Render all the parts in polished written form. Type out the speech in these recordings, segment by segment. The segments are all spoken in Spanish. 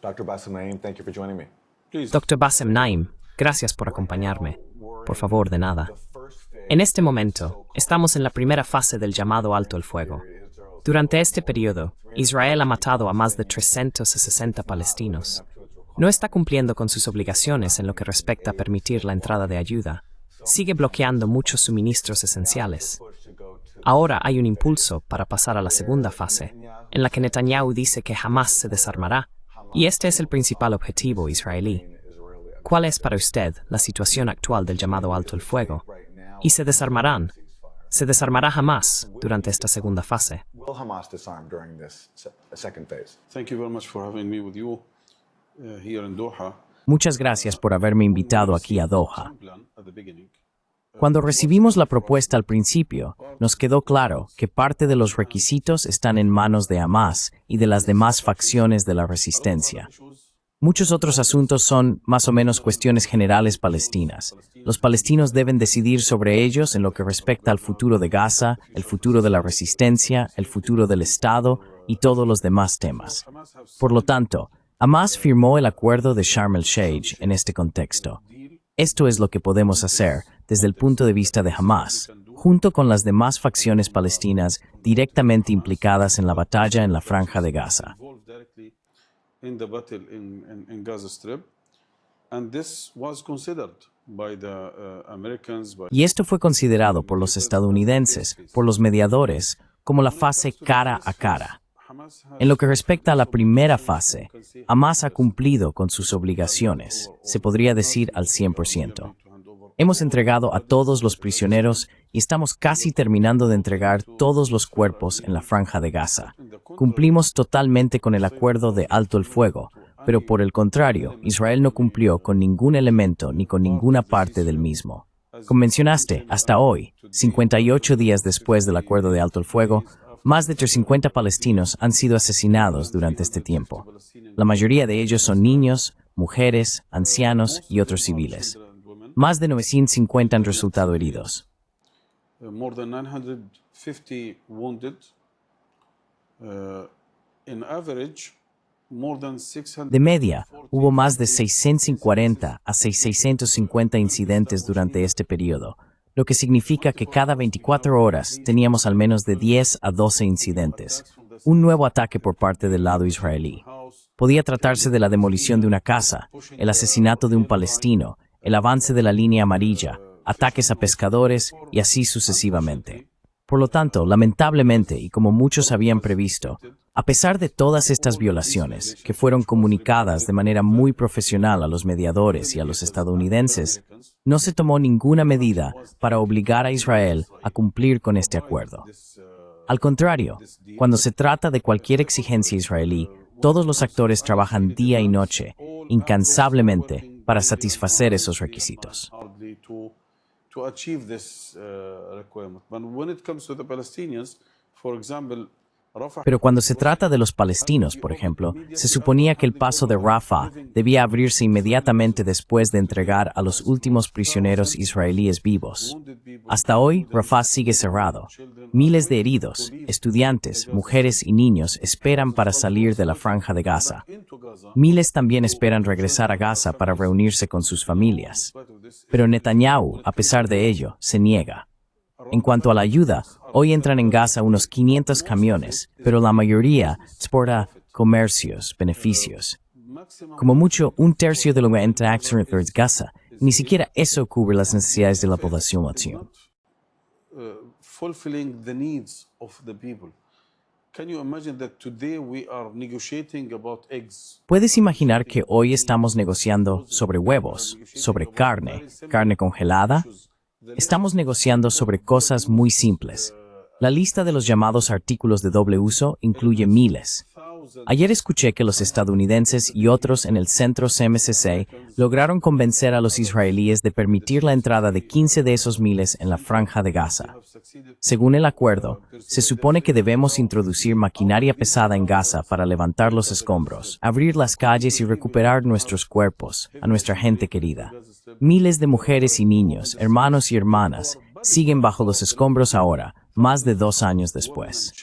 Dr. Bassem Naim, gracias por acompañarme. Por favor, de nada. En este momento, estamos en la primera fase del llamado alto el fuego. Durante este periodo, Israel ha matado a más de 360 palestinos. No está cumpliendo con sus obligaciones en lo que respecta a permitir la entrada de ayuda. Sigue bloqueando muchos suministros esenciales. Ahora hay un impulso para pasar a la segunda fase, en la que Netanyahu dice que jamás se desarmará, y este es el principal objetivo israelí. ¿Cuál es para usted la situación actual del llamado alto el fuego? ¿Y se desarmarán? ¿Se desarmará jamás durante esta segunda fase? Muchas gracias por haberme invitado aquí a Doha. Cuando recibimos la propuesta al principio, nos quedó claro que parte de los requisitos están en manos de Hamás y de las demás facciones de la resistencia. Muchos otros asuntos son, más o menos, cuestiones generales palestinas. Los palestinos deben decidir sobre ellos en lo que respecta al futuro de Gaza, el futuro de la resistencia, el futuro del Estado y todos los demás temas. Por lo tanto, Hamás firmó el acuerdo de Sharm el-Sheikh en este contexto. Esto es lo que podemos hacer desde el punto de vista de Hamás, junto con las demás facciones palestinas directamente implicadas en la batalla en la Franja de Gaza. Y esto fue considerado por los estadounidenses, por los mediadores, como la fase cara a cara. En lo que respecta a la primera fase, Hamás ha cumplido con sus obligaciones, se podría decir al 100%. Hemos entregado a todos los prisioneros y estamos casi terminando de entregar todos los cuerpos en la Franja de Gaza. Cumplimos totalmente con el acuerdo de alto el fuego, pero por el contrario, Israel no cumplió con ningún elemento ni con ninguna parte del mismo. Como mencionaste, hasta hoy, 58 días después del acuerdo de alto el fuego, más de 350 palestinos han sido asesinados durante este tiempo. La mayoría de ellos son niños, mujeres, ancianos y otros civiles. Más de 950 han resultado heridos. De media, hubo más de 640 a 650 incidentes durante este periodo, lo que significa que cada 24 horas teníamos al menos de 10 a 12 incidentes, un nuevo ataque por parte del lado israelí. Podía tratarse de la demolición de una casa, el asesinato de un palestino, el avance de la línea amarilla, ataques a pescadores y así sucesivamente. Por lo tanto, lamentablemente, y como muchos habían previsto, a pesar de todas estas violaciones, que fueron comunicadas de manera muy profesional a los mediadores y a los estadounidenses, no se tomó ninguna medida para obligar a Israel a cumplir con este acuerdo. Al contrario, cuando se trata de cualquier exigencia israelí, todos los actores trabajan día y noche, incansablemente, para satisfacer esos requisitos. Pero cuando se trata de los palestinos, por ejemplo, se suponía que el paso de Rafah debía abrirse inmediatamente después de entregar a los últimos prisioneros israelíes vivos. Hasta hoy, Rafah sigue cerrado. Miles de heridos, estudiantes, mujeres y niños esperan para salir de la Franja de Gaza. Miles también esperan regresar a Gaza para reunirse con sus familias. Pero Netanyahu, a pesar de ello, se niega. En cuanto a la ayuda, hoy entran en Gaza unos 500 camiones, pero la mayoría exporta comercios, beneficios. Como mucho, un tercio de lo que entra a Gaza, ni siquiera eso cubre las necesidades de la población. ¿Puedes imaginar que hoy estamos negociando sobre huevos, sobre carne congelada? Estamos negociando sobre cosas muy simples. La lista de los llamados artículos de doble uso incluye miles. Ayer escuché que los estadounidenses y otros en el centro CMCC lograron convencer a los israelíes de permitir la entrada de 15 de esos miles en la Franja de Gaza. Según el acuerdo, se supone que debemos introducir maquinaria pesada en Gaza para levantar los escombros, abrir las calles y recuperar nuestros cuerpos, a nuestra gente querida. Miles de mujeres y niños, hermanos y hermanas, siguen bajo los escombros ahora, más de 2 años después.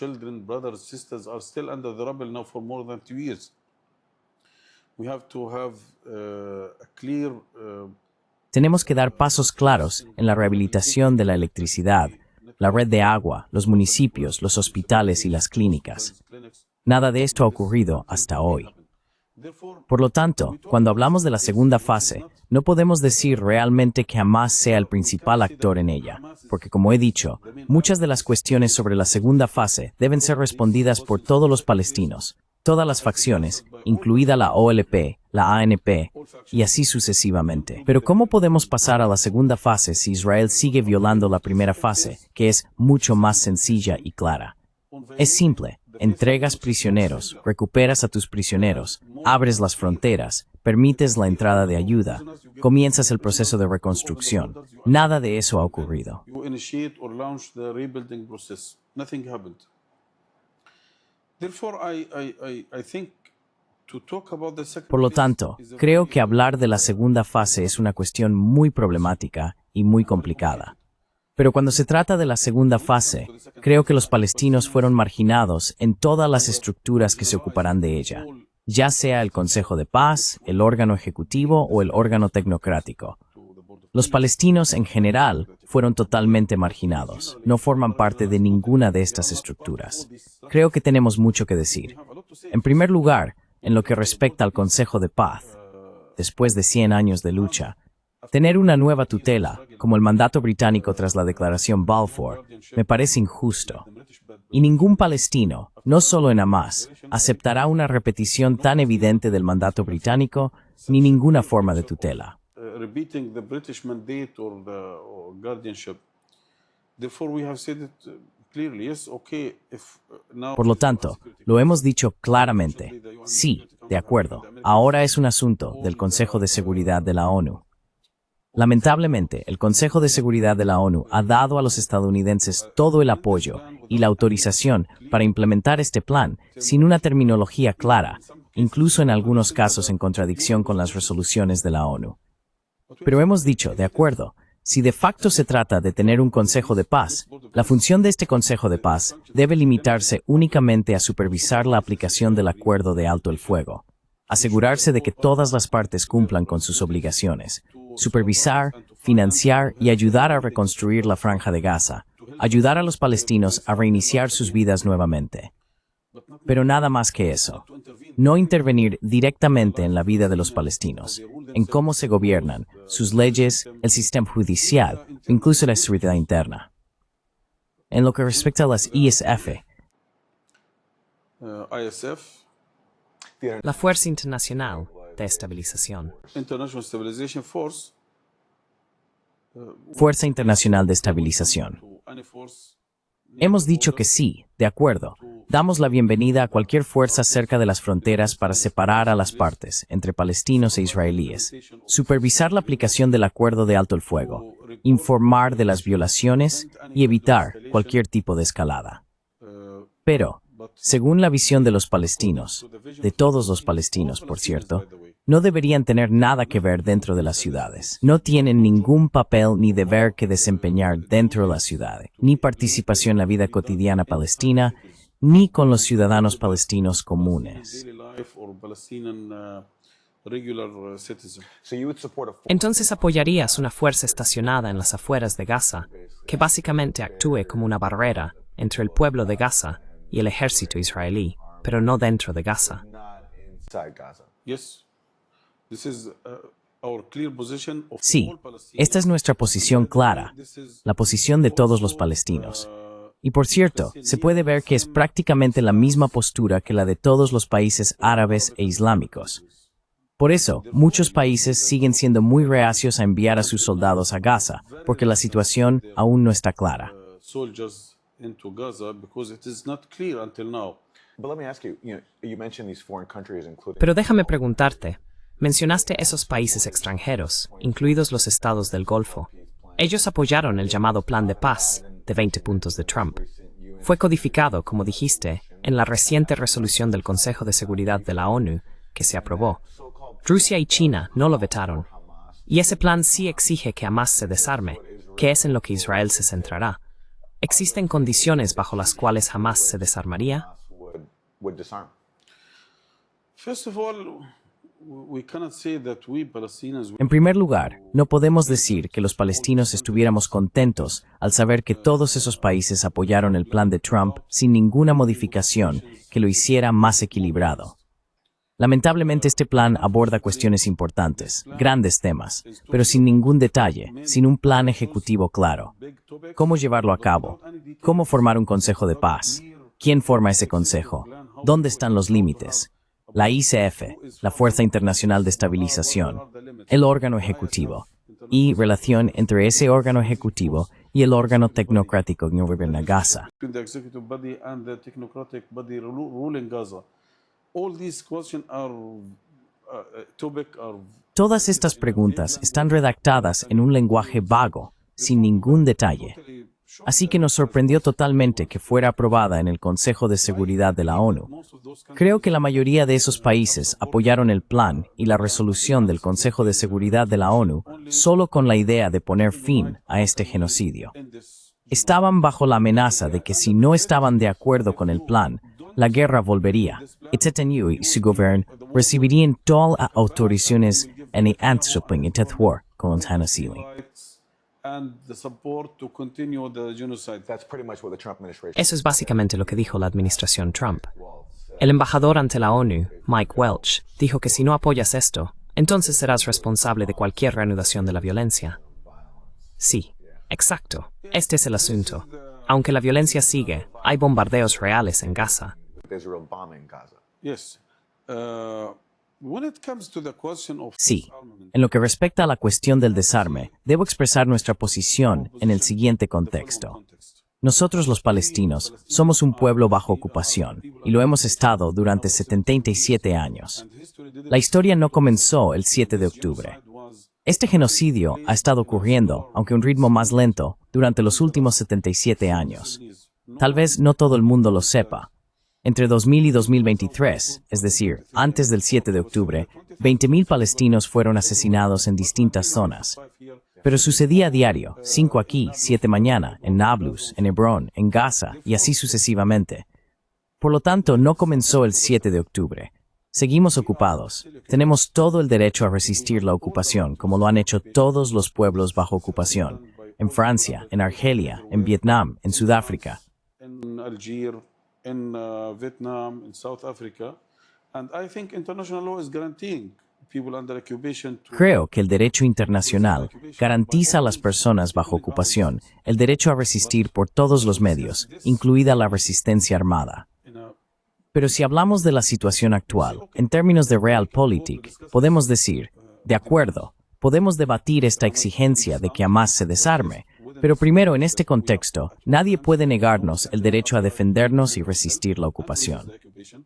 We have to have a clear Tenemos que dar pasos claros en la rehabilitación de la electricidad, la red de agua, los municipios, los hospitales y las clínicas. Nada de esto ha ocurrido hasta hoy. Por lo tanto, cuando hablamos de la segunda fase, no podemos decir realmente que Hamás sea el principal actor en ella, porque como he dicho, muchas de las cuestiones sobre la segunda fase deben ser respondidas por todos los palestinos, todas las facciones, incluida la OLP, la ANP, y así sucesivamente. Pero ¿cómo podemos pasar a la segunda fase si Israel sigue violando la primera fase, que es mucho más sencilla y clara? Es simple. Entregas prisioneros, recuperas a tus prisioneros, abres las fronteras, permites la entrada de ayuda, comienzas el proceso de reconstrucción. Nada de eso ha ocurrido. you initiate or launch the rebuilding process. Nothing happened. Therefore, I think to talk about the second Por lo phase tanto, is a creo very- que hablar de la segunda fase es una cuestión muy problemática y muy complicada. Pero cuando se trata de la segunda fase, creo que los palestinos fueron marginados en todas las estructuras que se ocuparán de ella, ya sea el Consejo de Paz, el órgano ejecutivo o el órgano tecnocrático. Los palestinos en general fueron totalmente marginados, no forman parte de ninguna de estas estructuras. Creo que tenemos mucho que decir. En primer lugar, en lo que respecta al Consejo de Paz, después de 100 años de lucha, tener una nueva tutela, como el mandato británico tras la declaración Balfour, me parece injusto. Y ningún palestino, no solo en Hamás, aceptará una repetición tan evidente del mandato británico ni ninguna forma de tutela. repeating the British mandate or guardianship. Therefore, we have said it clearly. Yes, okay. If now. Por lo tanto, lo hemos dicho claramente. Sí, de acuerdo. Ahora es un asunto del Consejo de Seguridad de la ONU. Lamentablemente, el Consejo de Seguridad de la ONU ha dado a los estadounidenses todo el apoyo y la autorización para implementar este plan sin una terminología clara, incluso en algunos casos en contradicción con las resoluciones de la ONU. Pero hemos dicho, de acuerdo, si de facto se trata de tener un Consejo de Paz, la función de este Consejo de Paz debe limitarse únicamente a supervisar la aplicación del acuerdo de alto el fuego, asegurarse de que todas las partes cumplan con sus obligaciones, supervisar, financiar y ayudar a reconstruir la Franja de Gaza, ayudar a los palestinos a reiniciar sus vidas nuevamente. Pero nada más que eso. No intervenir directamente en la vida de los palestinos, en cómo se gobiernan, sus leyes, el sistema judicial, incluso la seguridad interna. En lo que respecta a las ISF, ISF, La Fuerza Internacional de Estabilización. International Stabilization Force, Fuerza Internacional de Estabilización. any force Hemos dicho que sí, de acuerdo. Damos la bienvenida a cualquier fuerza cerca de las fronteras para separar a las partes, entre palestinos e israelíes, supervisar la aplicación del acuerdo de alto el fuego, informar de las violaciones y evitar cualquier tipo de escalada. Pero, según la visión de los palestinos, de todos los palestinos, por cierto, no deberían tener nada que ver dentro de las ciudades. No tienen ningún papel ni deber que desempeñar dentro de la ciudad, ni participación en la vida cotidiana palestina, ni con los ciudadanos palestinos comunes. daily life or Palestinian regular citizen. Entonces apoyarías una fuerza estacionada en las afueras de Gaza, que básicamente actúe como una barrera entre el pueblo de Gaza y el ejército israelí, pero no dentro de Gaza. Yes, this is our clear position of Sí, all Palestinians. esta es nuestra posición clara, la posición de todos los palestinos. Y por cierto, se puede ver que es prácticamente la misma postura que la de todos los países árabes e islámicos. Por eso, muchos países siguen siendo muy reacios a enviar a sus soldados a Gaza, porque la situación aún no está clara. Soldiers into Gaza because it is not clear until now. But let me ask you, you mentioned these foreign countries, including Pero déjame preguntarte, mencionaste esos países extranjeros, incluidos los estados del Golfo. Ellos apoyaron el llamado Plan de Paz de 20 puntos de Trump. Fue codificado, como dijiste, en la reciente resolución del Consejo de Seguridad de la ONU, que se aprobó. Rusia y China no lo vetaron. Y ese plan sí exige que Hamás se desarme, que es en lo que Israel se centrará. ¿Existen condiciones bajo las cuales Hamás se desarmaría? would disarm. First of all, we cannot say that we Palestinians En primer lugar, no podemos decir que los palestinos estuviéramos contentos al saber que todos esos países apoyaron el plan de Trump sin ninguna modificación que lo hiciera más equilibrado. Lamentablemente este plan aborda cuestiones importantes, grandes temas, pero sin ningún detalle, sin un plan ejecutivo claro. ¿Cómo llevarlo a cabo? ¿Cómo formar un consejo de paz? ¿Quién forma ese consejo? ¿Dónde están los límites? La ICF, la Fuerza Internacional de Estabilización, el órgano ejecutivo, y relación entre ese órgano ejecutivo y el órgano tecnocrático que gobierna Gaza. between the executive body and the technocratic body ruling Gaza. All these questions are Todas estas preguntas están redactadas en un lenguaje vago, sin ningún detalle. Así que nos sorprendió totalmente que fuera aprobada en el Consejo de Seguridad de la ONU. Creo que la mayoría de esos países apoyaron el plan y la resolución del Consejo de Seguridad de la ONU solo con la idea de poner fin a este genocidio. Estaban bajo la amenaza de que si no estaban de acuerdo con el plan, la guerra volvería. Netanyahu y su gobierno recibirían todas las autorizaciones en el anti-supping con el genocidio. Eso es básicamente lo que dijo la administración Trump. El embajador ante la ONU, Mike Welch, dijo que si no apoyas esto, entonces serás responsable de cualquier reanudación de la violencia. Sí, exacto. Este es el asunto. Aunque la violencia sigue, hay bombardeos reales en Gaza. Sí, en lo que respecta a la cuestión del desarme, debo expresar nuestra posición en el siguiente contexto. Nosotros los palestinos somos un pueblo bajo ocupación, y lo hemos estado durante 77 años. La historia no comenzó el 7 de octubre. Este genocidio ha estado ocurriendo, aunque a un ritmo más lento, durante los últimos 77 años. Tal vez no todo el mundo lo sepa. Entre 2000 y 2023, es decir, antes del 7 de octubre, 20.000 palestinos fueron asesinados en distintas zonas. Pero sucedía a diario, 5 aquí, 7 mañana, en Nablus, en Hebrón, en Gaza, y así sucesivamente. Por lo tanto, no comenzó el 7 de octubre. Seguimos ocupados. Tenemos todo el derecho a resistir la ocupación, como lo han hecho todos los pueblos bajo ocupación. En Francia, en Argelia, en Vietnam, en Sudáfrica. En Algeria, en Vietnam, en South Africa. And I think international law is guaranteeing people under occupation to... Creo que el derecho internacional garantiza a las personas bajo ocupación el derecho a resistir por todos los medios, incluida la resistencia armada. Pero si hablamos de la situación actual, en términos de realpolitik, podemos decir, de acuerdo, podemos debatir esta exigencia de que Hamás se desarme, pero primero en este contexto, nadie puede negarnos el derecho a defendernos y resistir la ocupación.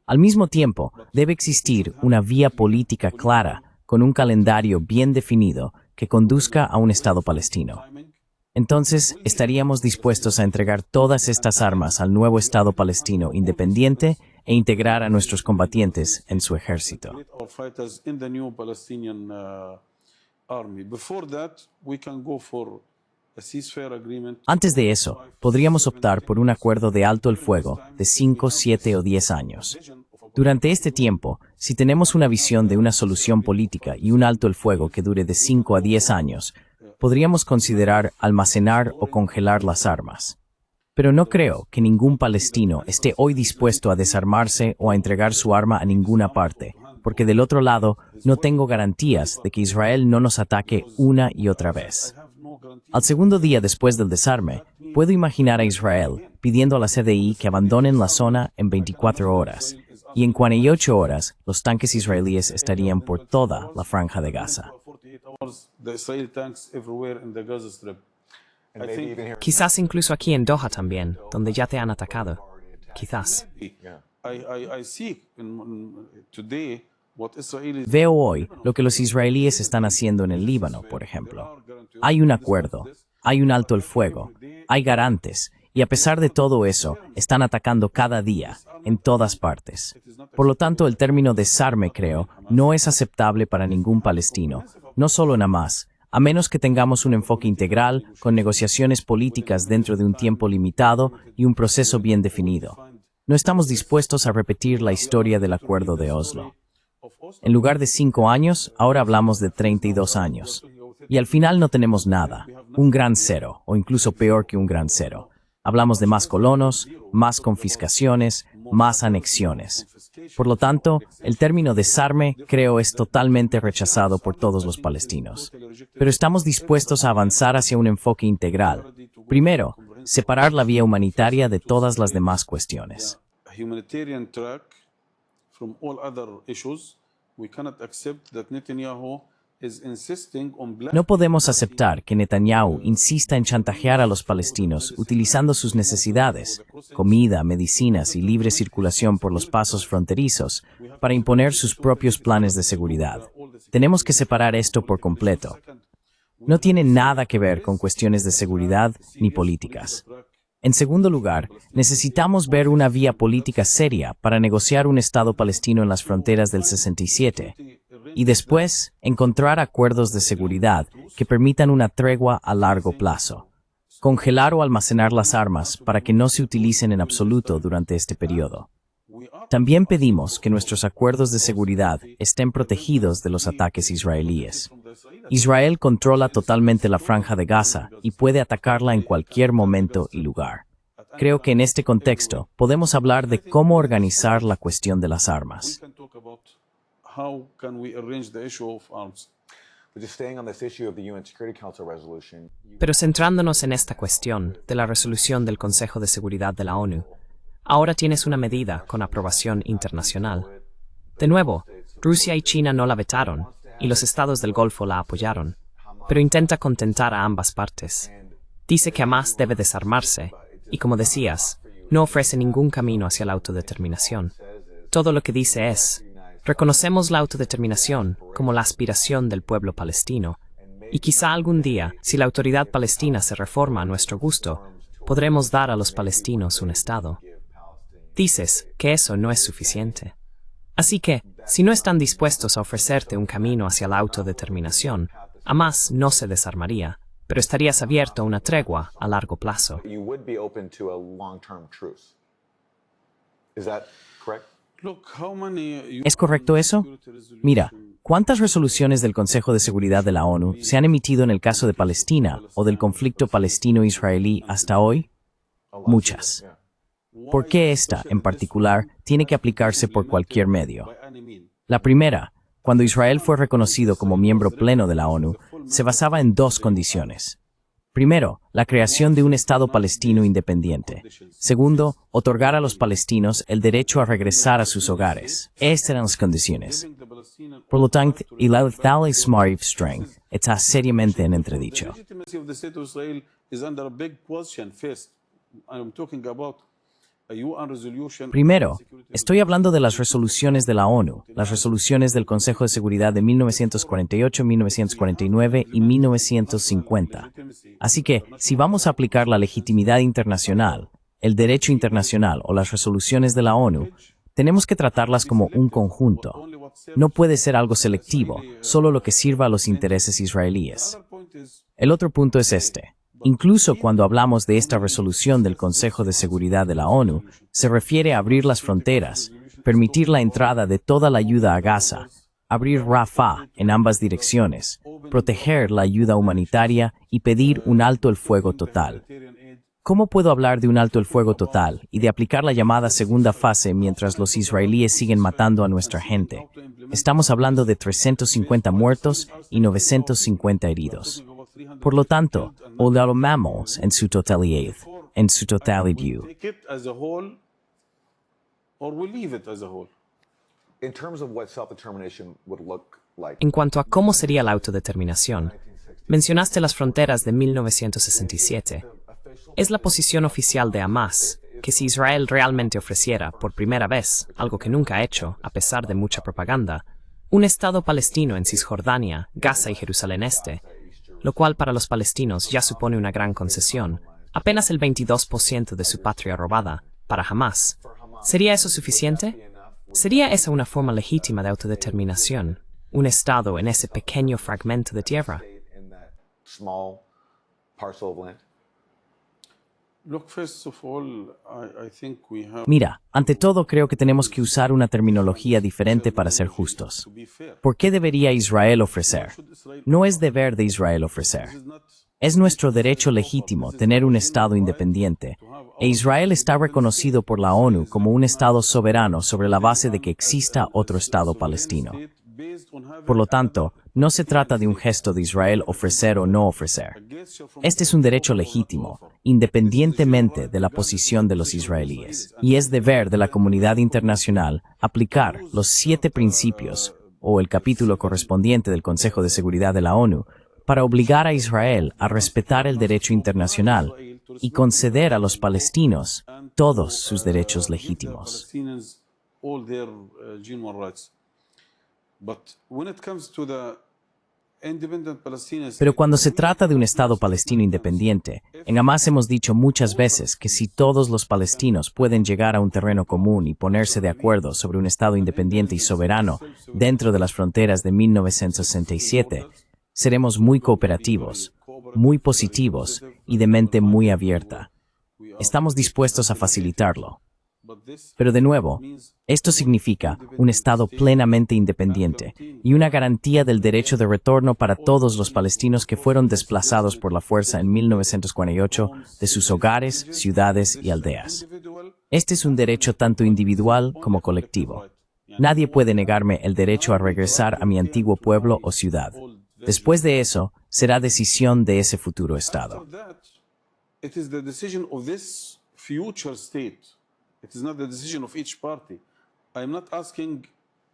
Al mismo tiempo, debe existir una vía política clara, con un calendario bien definido, que conduzca a un Estado palestino. Entonces, estaríamos dispuestos a entregar todas estas armas al nuevo Estado palestino independiente e integrar a nuestros combatientes en su ejército. Antes de eso, podríamos optar por un acuerdo de alto el fuego de 5, 7 o 10 años. Durante este tiempo, si tenemos una visión de una solución política y un alto el fuego que dure de 5 a 10 años, podríamos considerar almacenar o congelar las armas. Pero no creo que ningún palestino esté hoy dispuesto a desarmarse o a entregar su arma a ninguna parte, porque del otro lado no tengo garantías de que Israel no nos ataque una y otra vez. Al segundo día después del desarme, puedo imaginar a Israel pidiendo a la CDI que abandonen la zona en 24 horas, y en 48 horas los tanques israelíes estarían por toda la franja de Gaza. Quizás incluso aquí en Doha también, donde ya te han atacado. Quizás. Veo hoy lo que los israelíes están haciendo en el Líbano, por ejemplo. Hay un acuerdo, hay un alto el fuego, hay garantes, y a pesar de todo eso, están atacando cada día, en todas partes. Por lo tanto, el término desarme, creo, no es aceptable para ningún palestino, no solo en Hamás, a menos que tengamos un enfoque integral, con negociaciones políticas dentro de un tiempo limitado y un proceso bien definido. No estamos dispuestos a repetir la historia del Acuerdo de Oslo. En lugar de 5 años, ahora hablamos de 32 años. Y al final no tenemos nada, un gran cero, o incluso peor que un gran cero. Hablamos de más colonos, más confiscaciones, más anexiones. Por lo tanto, el término desarme, creo, es totalmente rechazado por todos los palestinos. Pero estamos dispuestos a avanzar hacia un enfoque integral. Primero, separar la vía humanitaria de todas las demás cuestiones. Humanitarian track from all other issues. We cannot accept that Netanyahu is insisting on No podemos aceptar que Netanyahu insista en chantajear a los palestinos utilizando sus necesidades, comida, medicinas y libre circulación por los pasos fronterizos, para imponer sus propios planes de seguridad. Tenemos que separar esto por completo. No tiene nada que ver con cuestiones de seguridad ni políticas. En segundo lugar, necesitamos ver una vía política seria para negociar un Estado palestino en las fronteras del 67 y después encontrar acuerdos de seguridad que permitan una tregua a largo plazo. Congelar o almacenar las armas para que no se utilicen en absoluto durante este periodo. También pedimos que nuestros acuerdos de seguridad estén protegidos de los ataques israelíes. Israel controla totalmente la Franja de Gaza y puede atacarla en cualquier momento y lugar. Creo que en este contexto podemos hablar de cómo organizar la cuestión de las armas. how can we arrange the issue of arms. But just staying on this issue of the UN Security Council resolution. Pero centrándonos en esta cuestión de la resolución del Consejo de Seguridad de la ONU, ahora tienes una medida con aprobación internacional. De nuevo, Rusia y China no la vetaron, y los estados del Golfo la apoyaron, pero intenta contentar a ambas partes. Dice que Hamás debe desarmarse, y como decías, no ofrece ningún camino hacia la autodeterminación. Todo lo que dice es: reconocemos la autodeterminación como la aspiración del pueblo palestino, y quizá algún día, si la autoridad palestina se reforma a nuestro gusto, podremos dar a los palestinos un Estado. Dices que eso no es suficiente. Así que, si no están dispuestos a ofrecerte un camino hacia la autodeterminación, Hamás no se desarmaría, pero estarías abierto a una tregua a largo plazo. You would be open to a long-term truce. Is that correct? Look, how many ¿Es correcto eso? Mira, ¿cuántas resoluciones del Consejo de Seguridad de la ONU se han emitido en el caso de Palestina o del conflicto palestino-israelí hasta hoy? Muchas. ¿Por qué esta, en particular, tiene que aplicarse por cualquier medio? La primera, cuando Israel fue reconocido como miembro pleno de la ONU, se basaba en dos condiciones. Primero, la creación de un Estado palestino independiente. Segundo, otorgar a los palestinos el derecho a regresar a sus hogares. Estas eran las condiciones. Por lo tanto, el tal Smart String está seriamente en entredicho. legitimacy of the state of Israel is under a big question first. I'm talking about a UN resolution. Primero, estoy hablando de las resoluciones de la ONU, las resoluciones del Consejo de Seguridad de 1948, 1949 y 1950. Así que, si vamos a aplicar la legitimidad internacional, el derecho internacional o las resoluciones de la ONU, tenemos que tratarlas como un conjunto. No puede ser algo selectivo, solo lo que sirva a los intereses israelíes. El otro punto es este. Incluso cuando hablamos de esta resolución del Consejo de Seguridad de la ONU, se refiere a abrir las fronteras, permitir la entrada de toda la ayuda a Gaza, abrir Rafah en ambas direcciones, proteger la ayuda humanitaria y pedir un alto el fuego total. ¿Cómo puedo hablar de un alto el fuego total y de aplicar la llamada segunda fase mientras los israelíes siguen matando a nuestra gente? Estamos hablando de 350 muertos y 950 heridos. Por lo tanto, o lo llamamos en su totalidad. Take it as a whole, or we leave it as a whole. In terms of what self-determination would look like. En cuanto a cómo sería la autodeterminación, mencionaste las fronteras de 1967. Es la posición oficial de Hamás que si Israel realmente ofreciera, por primera vez, algo que nunca ha hecho, a pesar de mucha propaganda, un Estado palestino en Cisjordania, Gaza y Jerusalén Este, lo cual para los palestinos ya supone una gran concesión, apenas el 22% de su patria robada, para Hamás. ¿Sería eso suficiente? ¿Sería esa una forma legítima de autodeterminación? ¿Un Estado en ese pequeño fragmento de tierra? In that small parcel of land. Look, first of all, I think we have Mira, ante todo creo que tenemos que usar una terminología diferente para ser justos. to be fair. ¿Por qué debería Israel ofrecer? No es deber de Israel ofrecer. Es nuestro derecho legítimo tener un Estado independiente, e Israel está reconocido por la ONU como un Estado soberano sobre la base de que exista otro Estado palestino. Por lo tanto, no se trata de un gesto de Israel ofrecer o no ofrecer. Este es un derecho legítimo, independientemente de la posición de los israelíes, y es deber de la comunidad internacional aplicar los 7 principios, o el capítulo correspondiente del Consejo de Seguridad de la ONU, para obligar a Israel a respetar el derecho internacional y conceder a los palestinos todos sus derechos legítimos. Palestinians all their genuine rights. But when it comes to the independent Palestinians, Pero cuando se trata de un Estado palestino independiente, en Hamas hemos dicho muchas veces que si todos los palestinos pueden llegar a un terreno común y ponerse de acuerdo sobre un Estado independiente y soberano dentro de las fronteras de 1967, seremos muy cooperativos, muy positivos y de mente muy abierta. Estamos dispuestos a facilitarlo. Pero de nuevo, esto significa un Estado plenamente independiente y una garantía del derecho de retorno para todos los palestinos que fueron desplazados por la fuerza en 1948 de sus hogares, ciudades y aldeas. Este es un derecho tanto individual como colectivo. Nadie puede negarme el derecho a regresar a mi antiguo pueblo o ciudad. Después de eso, será decisión de ese futuro Estado. after that, it is the decision of this future state. It is not the decision of each party. I am not asking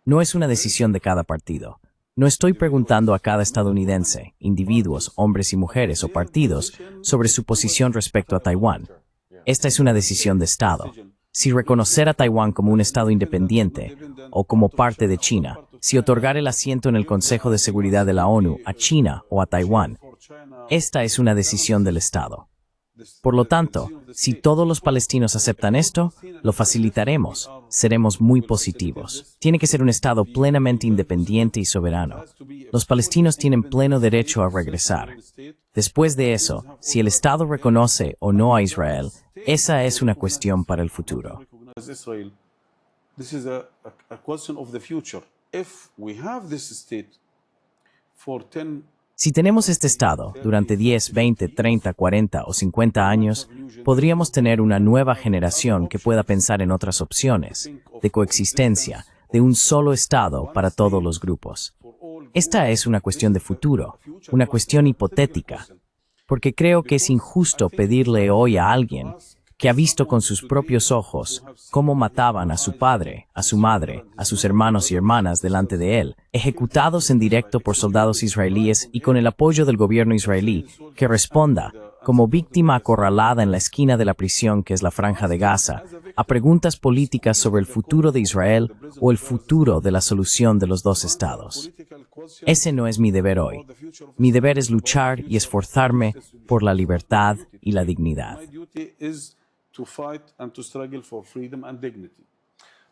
No es una decisión de cada partido. No estoy preguntando a cada estadounidense, individuos, hombres y mujeres o partidos sobre su posición respecto a Taiwán. Esta es una decisión de Estado. Si reconocer a Taiwán como un Estado independiente o como parte de China, si otorgar el asiento en el Consejo de Seguridad de la ONU a China o a Taiwán, esta es una decisión del Estado. Por lo tanto, si todos los palestinos aceptan esto, lo facilitaremos. Seremos muy positivos. Tiene que ser un Estado plenamente independiente y soberano. Los palestinos tienen pleno derecho a regresar. Después de eso, si el Estado reconoce o no a Israel, esa es una cuestión para el futuro. recognize Israel. This is a question of the future. If we have this state for 10 Si tenemos este Estado durante 10, 20, 30, 40 o 50 años, podríamos tener una nueva generación que pueda pensar en otras opciones, de coexistencia, de un solo Estado para todos los grupos. Esta es una cuestión de futuro, una cuestión hipotética, porque creo que es injusto pedirle hoy a alguien que ha visto con sus propios ojos cómo mataban a su padre, a su madre, a sus hermanos y hermanas delante de él, ejecutados en directo por soldados israelíes y con el apoyo del gobierno israelí, que responda, como víctima acorralada en la esquina de la prisión que es la Franja de Gaza, a preguntas políticas sobre el futuro de Israel o el futuro de la solución de los dos estados. Ese no es mi deber hoy. Mi deber es luchar y esforzarme por la libertad y la dignidad. My duty is to fight and to struggle for freedom and dignity.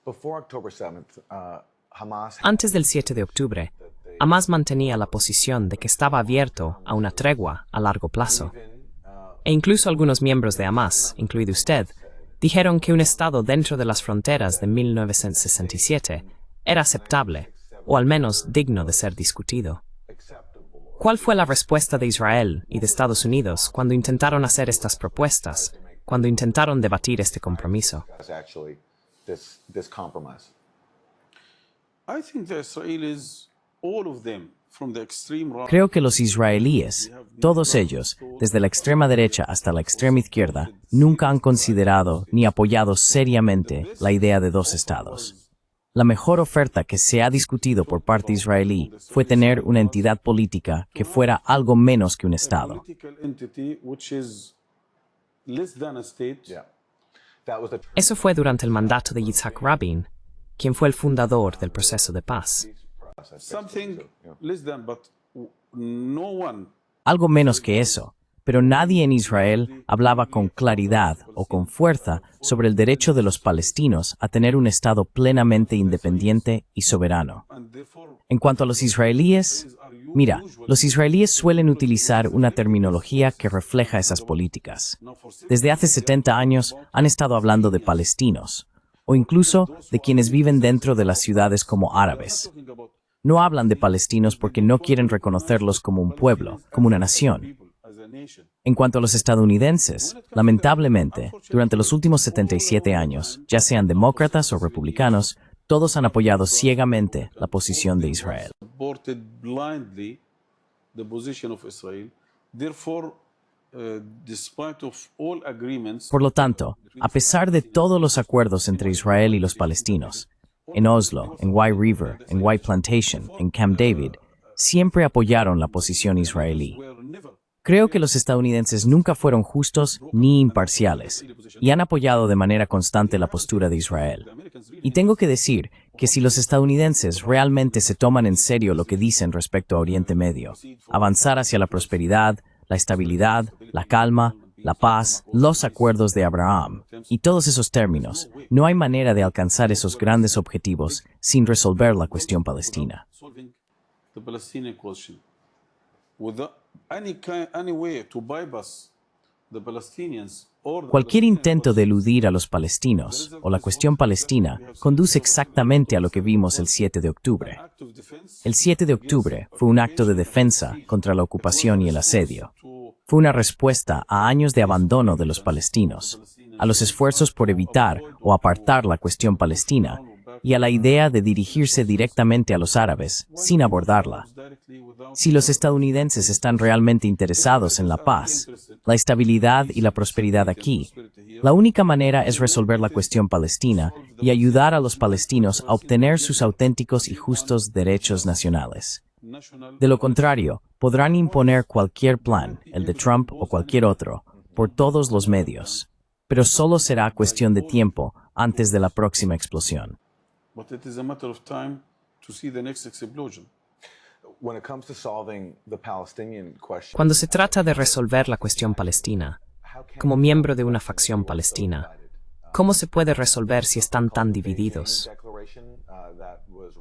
Before October 7th, Hamas Antes del 7 de octubre, Hamas mantenía la posición de que estaba abierto a una tregua a largo plazo. E incluso algunos miembros de Hamas, incluido usted, dijeron que un Estado dentro de las fronteras de 1967 era aceptable, o al menos digno de ser discutido. ¿Cuál fue la respuesta de Israel y de Estados Unidos cuando intentaron hacer estas propuestas, cuando intentaron debatir este compromiso? is actually this compromise. I think the Israelis, all of them, from the extreme right, Creo que los israelíes, todos ellos, desde la extrema derecha hasta la extrema izquierda, nunca han considerado ni apoyado seriamente la idea de dos estados. La mejor oferta que se ha discutido por parte israelí fue tener una entidad política que fuera algo menos que un estado. political entity which is less than a state. Yeah. That was the Eso fue durante el mandato de Yitzhak Rabin, quien fue el fundador del proceso de paz. Something less than, but no one Algo menos que eso, pero nadie en Israel hablaba con claridad o con fuerza sobre el derecho de los palestinos a tener un Estado plenamente independiente y soberano. and therefore En cuanto a los israelíes, Mira, los israelíes suelen utilizar una terminología que refleja esas políticas. Desde hace 70 años han estado hablando de palestinos, o incluso de quienes viven dentro de las ciudades como árabes. No hablan de palestinos porque no quieren reconocerlos como un pueblo, como una nación. En cuanto a los estadounidenses, lamentablemente, durante los últimos 77 años, ya sean demócratas o republicanos, todos han apoyado ciegamente la posición de Israel. Por lo tanto, a pesar de todos los acuerdos entre Israel y los palestinos, en Oslo, en White River, en White Plantation, en Camp David, siempre apoyaron la posición israelí. Creo que los estadounidenses nunca fueron justos ni imparciales y han apoyado de manera constante la postura de Israel. Y tengo que decir que si los estadounidenses realmente se toman en serio lo que dicen respecto a Oriente Medio, avanzar hacia la prosperidad, la estabilidad, la calma, la paz, los acuerdos de Abraham y todos esos términos, no hay manera de alcanzar esos grandes objetivos sin resolver la cuestión palestina. Cualquier intento de eludir a los palestinos o la cuestión palestina conduce exactamente a lo que vimos el 7 de octubre. El 7 de octubre fue un acto de defensa contra la ocupación y el asedio. Fue una respuesta a años de abandono de los palestinos, a los esfuerzos por evitar o apartar la cuestión palestina y a la idea de dirigirse directamente a los árabes sin abordarla. Si los estadounidenses están realmente interesados en la paz, la estabilidad y la prosperidad aquí, la única manera es resolver la cuestión palestina y ayudar a los palestinos a obtener sus auténticos y justos derechos nacionales. De lo contrario, podrán imponer cualquier plan, el de Trump o cualquier otro, por todos los medios, pero solo será cuestión de tiempo antes de la próxima explosión. Cuando se trata de resolver la cuestión palestina, como miembro de una facción palestina, ¿cómo se puede resolver si están tan divididos?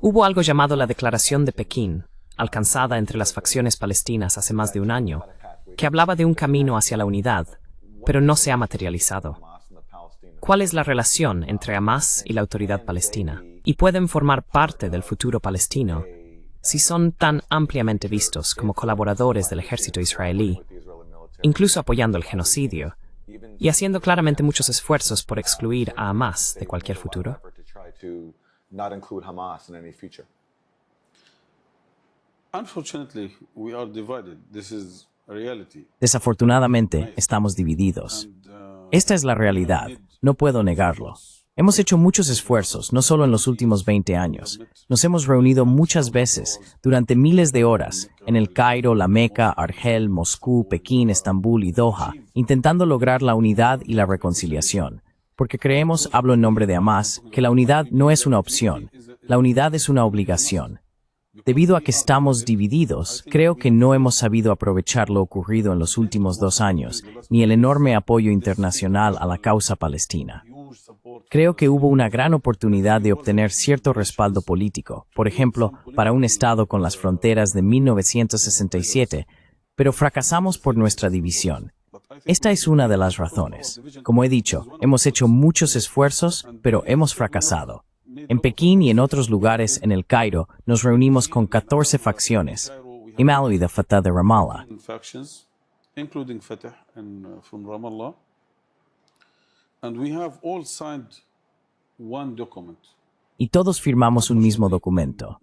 Hubo algo llamado la Declaración de Pekín, alcanzada entre las facciones palestinas hace más de un año, que hablaba de un camino hacia la unidad, pero no se ha materializado. ¿Cuál es la relación entre Hamás y la autoridad palestina? ¿Y pueden formar parte del futuro palestino si son tan ampliamente vistos como colaboradores del ejército israelí, incluso apoyando el genocidio, y haciendo claramente muchos esfuerzos por excluir a Hamás de cualquier futuro? Desafortunadamente, estamos divididos. Esta es la realidad, no puedo negarlo. Hemos hecho muchos esfuerzos, no solo en los últimos 20 años. Nos hemos reunido muchas veces, durante miles de horas, en El Cairo, La Meca, Argel, Moscú, Pekín, Estambul y Doha, intentando lograr la unidad y la reconciliación. Porque creemos, hablo en nombre de Hamás, que la unidad no es una opción, la unidad es una obligación. Debido a que estamos divididos, creo que no hemos sabido aprovechar lo ocurrido en los últimos 2 años, ni el enorme apoyo internacional a la causa palestina. Creo que hubo una gran oportunidad de obtener cierto respaldo político, por ejemplo, para un Estado con las fronteras de 1967, pero fracasamos por nuestra división. Esta es una de las razones. Como he dicho, hemos hecho muchos esfuerzos, pero hemos fracasado. En Pekín y en otros lugares en El Cairo nos reunimos con 14 facciones, incluida Fatah de Ramallah. Y todos firmamos un mismo documento.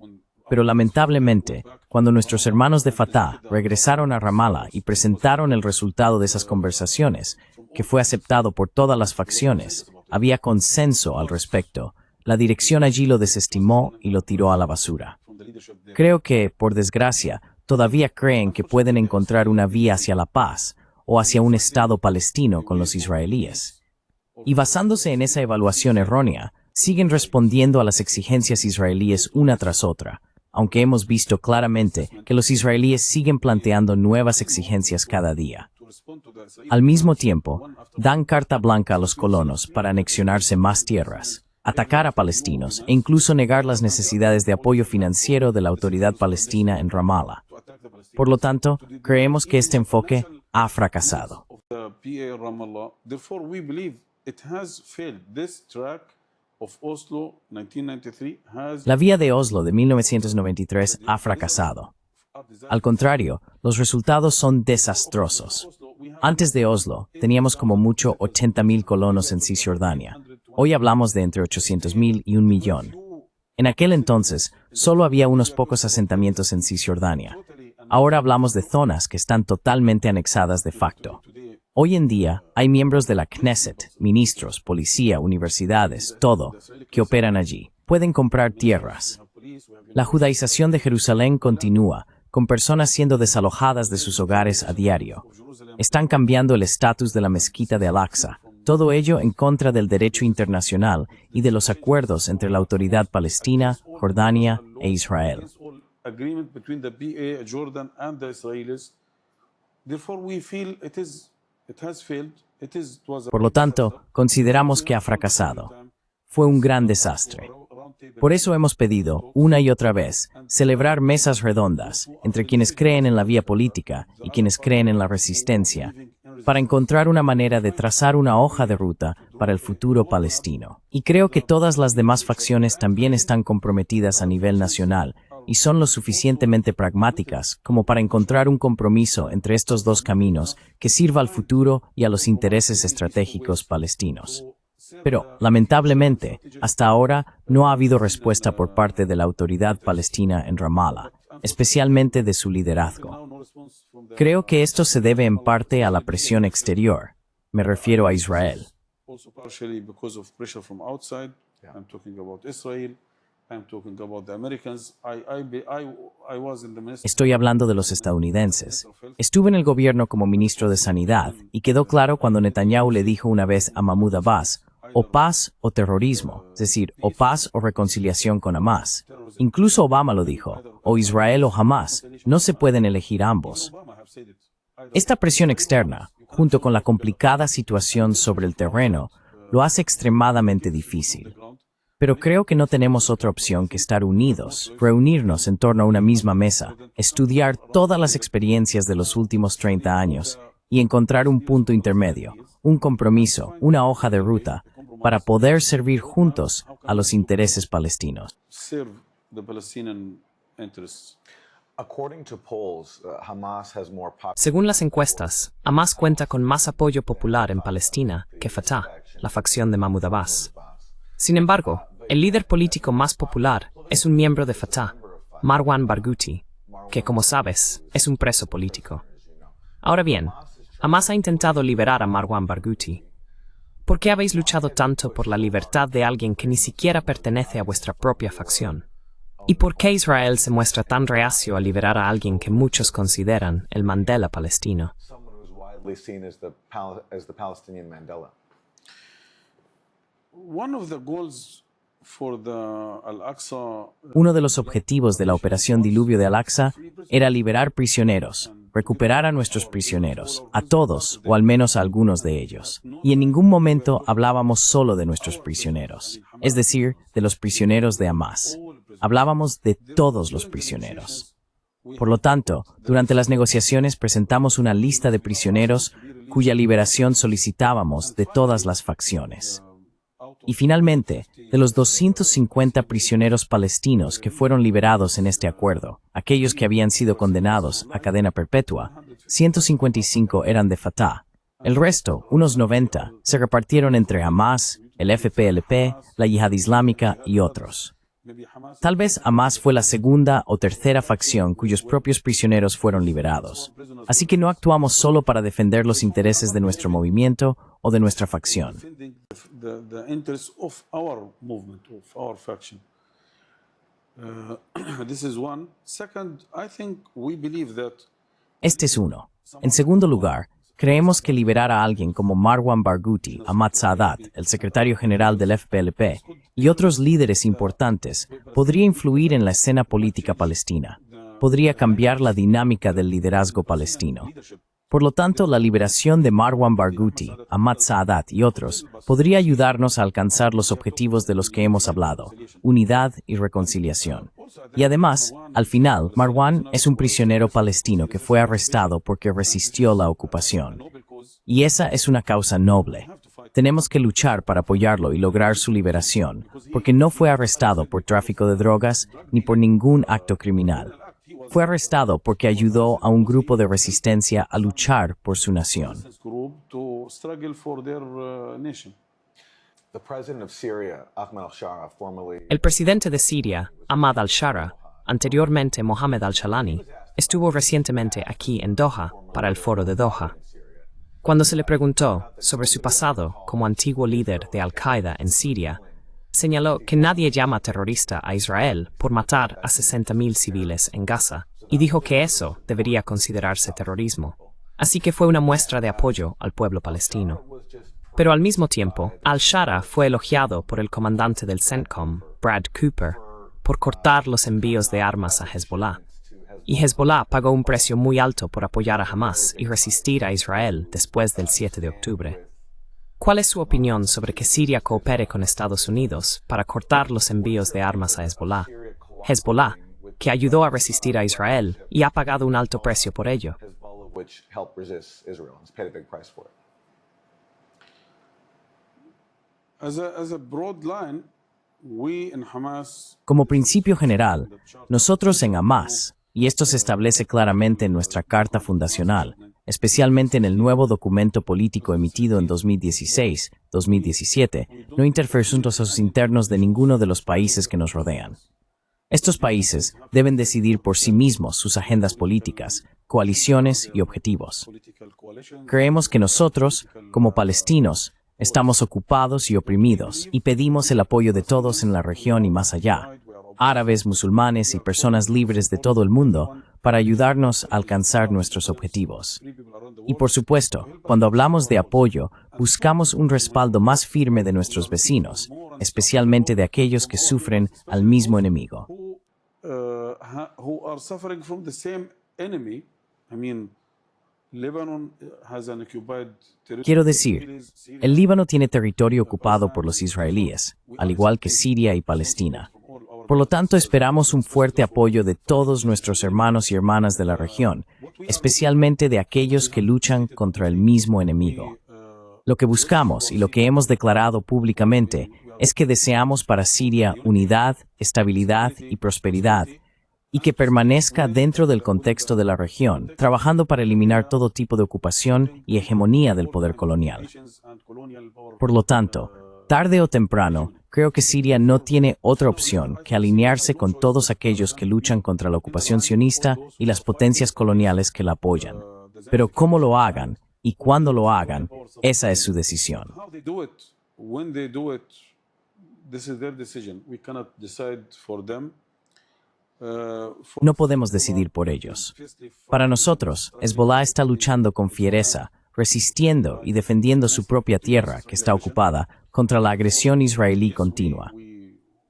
Pero lamentablemente, cuando nuestros hermanos de Fatah regresaron a Ramallah y presentaron el resultado de esas conversaciones, que fue aceptado por todas las facciones, había consenso al respecto. La dirección allí lo desestimó y lo tiró a la basura. Creo que, por desgracia, todavía creen que pueden encontrar una vía hacia la paz o hacia un Estado palestino con los israelíes. Y basándose en esa evaluación errónea, siguen respondiendo a las exigencias israelíes una tras otra, aunque hemos visto claramente que los israelíes siguen planteando nuevas exigencias cada día. Al mismo tiempo, dan carta blanca a los colonos para anexionarse más tierras, atacar a palestinos e incluso negar las necesidades de apoyo financiero de la autoridad palestina en Ramallah. Por lo tanto, creemos que este enfoque ha fracasado. The PA Ramallah. Therefore, we believe it has failed. This track of Oslo 1993 has La vía de Oslo de 1993 ha fracasado. Al contrario, los resultados son desastrosos. Antes de Oslo, teníamos como mucho 80.000 colonos en Cisjordania. Hoy hablamos de entre 800.000 y 1 millón. En aquel entonces, solo había unos pocos asentamientos en Cisjordania. Ahora hablamos de zonas que están totalmente anexadas de facto. Hoy en día, hay miembros de la Knesset, ministros, policía, universidades, todo, que operan allí. Pueden comprar tierras. La judaización de Jerusalén continúa, con personas siendo desalojadas de sus hogares a diario. Están cambiando el estatus de la mezquita de Al-Aqsa. Todo ello en contra del derecho internacional y de los acuerdos entre la autoridad palestina, Jordania e Israel. agreement between the PA, Jordan, and the Israelis. Therefore, we feel it has failed. It was a Por lo tanto, consideramos que ha fracasado. Fue un gran desastre. Por eso hemos pedido, una y otra vez, celebrar mesas redondas entre quienes creen en la vía política y quienes creen en la resistencia, para encontrar una manera de trazar una hoja de ruta para el futuro palestino. Y creo que todas las demás facciones también están comprometidas a nivel nacional y son lo suficientemente pragmáticas como para encontrar un compromiso entre estos dos caminos que sirva al futuro y a los intereses estratégicos palestinos. Pero, lamentablemente, hasta ahora no ha habido respuesta por parte de la autoridad palestina en Ramallah, especialmente de su liderazgo. Creo que esto se debe en parte a la presión exterior. Me refiero a Israel. also partially because of pressure from outside. I'm talking about Israel. I'm talking about the Americans. I was in the ministry. Estoy hablando de los estadounidenses. Estuve en el gobierno como ministro de Sanidad y quedó claro cuando Netanyahu le dijo una vez a Mahmoud Abbas, o paz o terrorismo, es decir, o paz o reconciliación con Hamas. Incluso Obama lo dijo, o Israel o Hamas, no se pueden elegir ambos. Esta presión externa, junto con la complicada situación sobre el terreno, lo hace extremadamente difícil. Pero creo que no tenemos otra opción que estar unidos, reunirnos en torno a una misma mesa, estudiar todas las experiencias de los últimos 30 años y encontrar un punto intermedio, un compromiso, una hoja de ruta, para poder servir juntos a los intereses palestinos. Serve the Palestinian interests. According to polls, Hamas has more Según las encuestas, Hamas cuenta con más apoyo popular en Palestina que Fatah, la facción de Mahmoud Abbas. Sin embargo, el líder político más popular es un miembro de Fatah, Marwan Barghouti, que, como sabes, es un preso político. Ahora bien, Hamas ha intentado liberar a Marwan Barghouti. ¿Por qué habéis luchado tanto por la libertad de alguien que ni siquiera pertenece a vuestra propia facción? ¿Y por qué Israel se muestra tan reacio a liberar a alguien que muchos consideran el Mandela palestino? someone who's widely seen as the Palestinian Mandela. One of the goals for the Al-Aqsa Uno de los objetivos de la Operación Diluvio de Al-Aqsa era liberar prisioneros, recuperar a nuestros prisioneros, a todos o al menos a algunos de ellos. Y en ningún momento hablábamos solo de nuestros prisioneros, es decir, de los prisioneros de Hamas. Hablábamos de todos los prisioneros. Por lo tanto, durante las negociaciones presentamos una lista de prisioneros cuya liberación solicitábamos de todas las facciones. Y finalmente, de los 250 prisioneros palestinos que fueron liberados en este acuerdo, aquellos que habían sido condenados a cadena perpetua, 155 eran de Fatah. El resto, unos 90, se repartieron entre Hamas, el FPLP, la Yihad Islámica y otros. Tal vez Hamas fue la segunda o tercera facción cuyos propios prisioneros fueron liberados. Así que no actuamos solo para defender los intereses de nuestro movimiento o de nuestra facción. the interests of our movement, of our faction. This is one. Second, I think we believe that Este es uno. En segundo lugar, creemos que liberar a alguien como Marwan Barghouti, Ahmad Saadat, el secretario general del FPLP, y otros líderes importantes, podría influir en la escena política palestina. Podría cambiar la dinámica del liderazgo palestino. Por lo tanto, la liberación de Marwan Barghouti, Ahmad Saadat y otros podría ayudarnos a alcanzar los objetivos de los que hemos hablado, unidad y reconciliación. Y además, al final, Marwan es un prisionero palestino que fue arrestado porque resistió la ocupación. Y esa es una causa noble. Tenemos que luchar para apoyarlo y lograr su liberación, porque no fue arrestado por tráfico de drogas ni por ningún acto criminal. Fue arrestado porque ayudó a un grupo de resistencia a luchar por su nación. El presidente de Siria, Ahmad al-Shara, anteriormente Mohammed al-Shalani, estuvo recientemente aquí en Doha para el Foro de Doha. Cuando se le preguntó sobre su pasado como antiguo líder de Al-Qaeda en Siria, señaló que nadie llama terrorista a Israel por matar a 60.000 civiles en Gaza y dijo que eso debería considerarse terrorismo. Así que fue una muestra de apoyo al pueblo palestino. Pero al mismo tiempo, al-Shara fue elogiado por el comandante del CENTCOM, Brad Cooper, por cortar los envíos de armas a Hezbollah. Y Hezbollah pagó un precio muy alto por apoyar a Hamas y resistir a Israel después del 7 de octubre. ¿Cuál es su opinión sobre que Siria coopere con Estados Unidos para cortar los envíos de armas a Hezbollah? Hezbollah, que ayudó a resistir a Israel y ha pagado un alto precio por ello. Como principio general, nosotros en Hamas, y esto se establece claramente en nuestra Carta Fundacional, especialmente en el nuevo documento político emitido en 2016-2017, no interferir en los asuntos internos de ninguno de los países que nos rodean. Estos países deben decidir por sí mismos sus agendas políticas, coaliciones y objetivos. Creemos que nosotros, como palestinos, estamos ocupados y oprimidos y pedimos el apoyo de todos en la región y más allá, árabes, musulmanes y personas libres de todo el mundo, para ayudarnos a alcanzar nuestros objetivos. Y por supuesto, cuando hablamos de apoyo, buscamos un respaldo más firme de nuestros vecinos, especialmente de aquellos que sufren al mismo enemigo. Quiero decir, el Líbano tiene territorio ocupado por los israelíes, al igual que Siria y Palestina. Por lo tanto, esperamos un fuerte apoyo de todos nuestros hermanos y hermanas de la región, especialmente de aquellos que luchan contra el mismo enemigo. Lo que buscamos y lo que hemos declarado públicamente es que deseamos para Siria unidad, estabilidad y prosperidad, y que permanezca dentro del contexto de la región, trabajando para eliminar todo tipo de ocupación y hegemonía del poder colonial. Por lo tanto, tarde o temprano, creo que Siria no tiene otra opción que alinearse con todos aquellos que luchan contra la ocupación sionista y las potencias coloniales que la apoyan. Pero cómo lo hagan y cuándo lo hagan, esa es su decisión. No podemos decidir por ellos. Para nosotros, Hezbollah está luchando con fiereza, resistiendo y defendiendo su propia tierra, que está ocupada, contra la agresión israelí continua.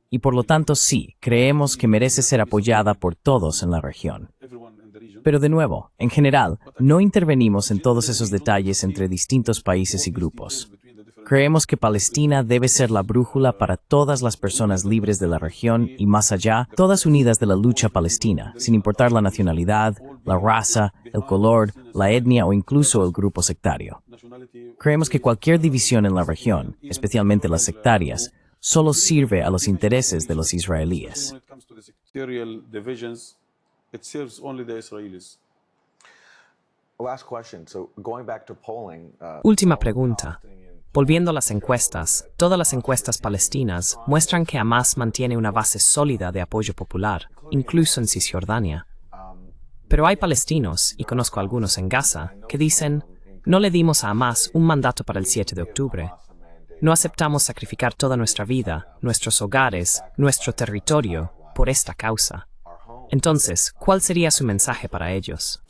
Y por lo tanto, sí, creemos que merece ser apoyada por todos en la región. Pero de nuevo, en general, no intervenimos en todos esos detalles entre distintos países y grupos. Creemos que Palestina debe ser la brújula para todas las personas libres de la región y más allá, todas unidas de la lucha palestina, sin importar la nacionalidad, la raza, el color, la etnia o incluso el grupo sectario. Creemos que cualquier división en la región, especialmente las sectarias, solo sirve a los intereses de los israelíes. Última pregunta. Volviendo a las encuestas, todas las encuestas palestinas muestran que Hamas mantiene una base sólida de apoyo popular, incluso en Cisjordania. Pero hay palestinos, y conozco algunos en Gaza, que dicen, no le dimos a Hamas un mandato para el 7 de octubre. No aceptamos sacrificar toda nuestra vida, nuestros hogares, nuestro territorio, por esta causa. Entonces, ¿cuál sería su mensaje para ellos?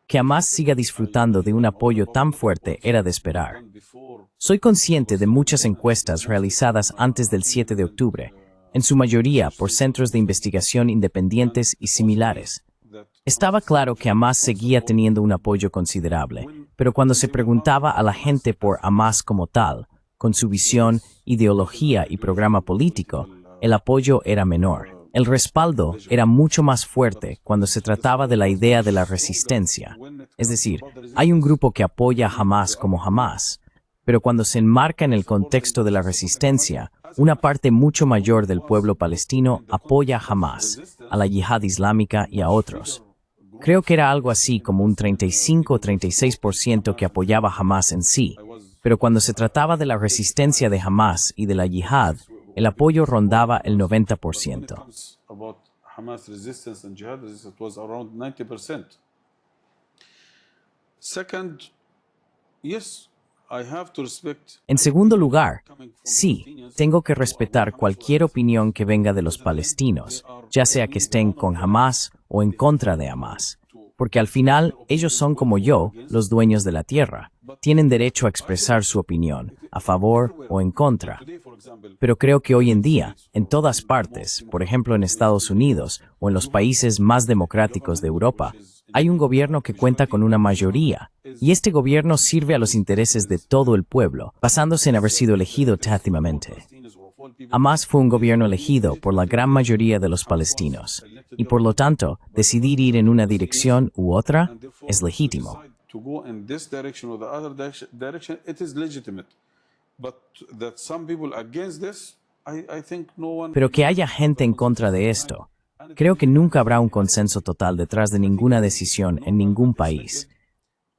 Que Hamas siga disfrutando de un apoyo tan fuerte era de esperar. Soy consciente de muchas encuestas realizadas antes del 7 de octubre, en su mayoría por centros de investigación independientes y similares. Estaba claro que Hamas seguía teniendo un apoyo considerable, pero cuando se preguntaba a la gente por Hamas como tal, con su visión, ideología y programa político, el apoyo era menor. El respaldo era mucho más fuerte cuando se trataba de la idea de la resistencia. Es decir, hay un grupo que apoya a Hamas como Hamas, pero cuando se enmarca en el contexto de la resistencia, una parte mucho mayor del pueblo palestino apoya a Hamas, a la yihad islámica y a otros. Creo que era algo así como un 35 o 36% que apoyaba a Hamas en sí, pero cuando se trataba de la resistencia de Hamas y de la yihad, el apoyo rondaba el 90%. En segundo lugar, sí, tengo que respetar cualquier opinión que venga de los palestinos, ya sea que estén con Hamas o en contra de Hamas, porque al final ellos son como yo, los dueños de la tierra. Tienen derecho a expresar su opinión, a favor o en contra. Pero creo que hoy en día, en todas partes, por ejemplo en Estados Unidos o en los países más democráticos de Europa, hay un gobierno que cuenta con una mayoría, y este gobierno sirve a los intereses de todo el pueblo, basándose en haber sido elegido tácitamente. Hamas fue un gobierno elegido por la gran mayoría de los palestinos, y por lo tanto, decidir ir en una dirección u otra es legítimo. Pero que haya gente en contra de esto, creo que nunca habrá un consenso total detrás de ninguna decisión en ningún país.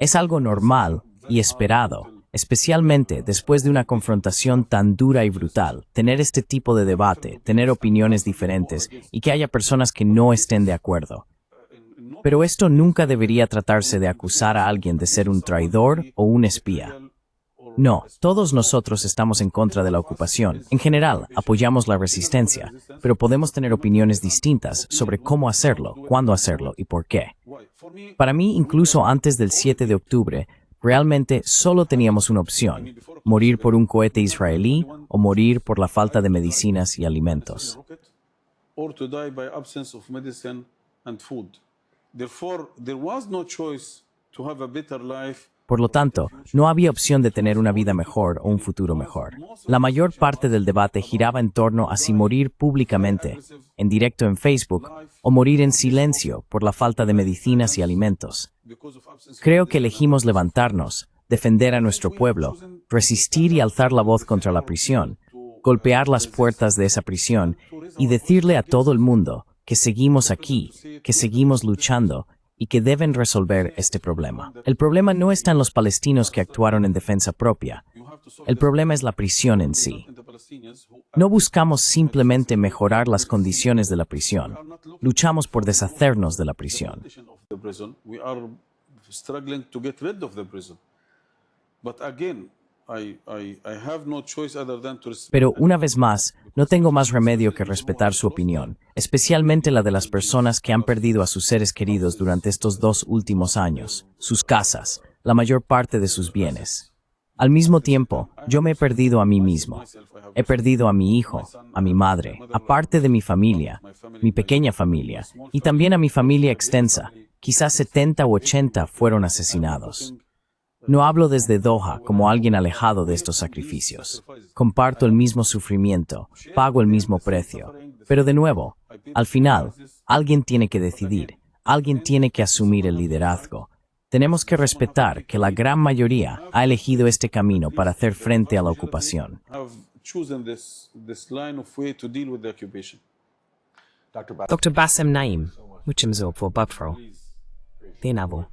Es algo normal y esperado, especialmente después de una confrontación tan dura y brutal, tener este tipo de debate, tener opiniones diferentes y que haya personas que no estén de acuerdo. Pero esto nunca debería tratarse de acusar a alguien de ser un traidor o un espía. No, todos nosotros estamos en contra de la ocupación. En general, apoyamos la resistencia, pero podemos tener opiniones distintas sobre cómo hacerlo, cuándo hacerlo y por qué. Para mí, incluso antes del 7 de octubre, realmente solo teníamos una opción: morir por un cohete israelí o morir por la falta de medicinas y alimentos. Por lo tanto, no había opción de tener una vida mejor o un futuro mejor. La mayor parte del debate giraba en torno a si morir públicamente, en directo en Facebook, o morir en silencio por la falta de medicinas y alimentos. Creo que elegimos levantarnos, defender a nuestro pueblo, resistir y alzar la voz contra la prisión, golpear las puertas de esa prisión y decirle a todo el mundo que seguimos aquí, que seguimos luchando y que deben resolver este problema. El problema no está en los palestinos que actuaron en defensa propia. El problema es la prisión en sí. No buscamos simplemente mejorar las condiciones de la prisión. Luchamos por deshacernos de la prisión. Pero una vez más, no tengo más remedio que respetar su opinión, especialmente la de las personas que han perdido a sus seres queridos durante estos 2 últimos años, sus casas, la mayor parte de sus bienes. Al mismo tiempo, yo me he perdido a mí mismo. He perdido a mi hijo, a mi madre, aparte de mi familia, mi pequeña familia, y también a mi familia extensa. Quizás 70 u 80 fueron asesinados. No hablo desde Doha como alguien alejado de estos sacrificios. Comparto el mismo sufrimiento, pago el mismo precio. Pero de nuevo, al final, alguien tiene que decidir, alguien tiene que asumir el liderazgo. Tenemos que respetar que la gran mayoría ha elegido este camino para hacer frente a la ocupación. Dr. Bassem Naim, muchas gracias por Bafro. De nuevo.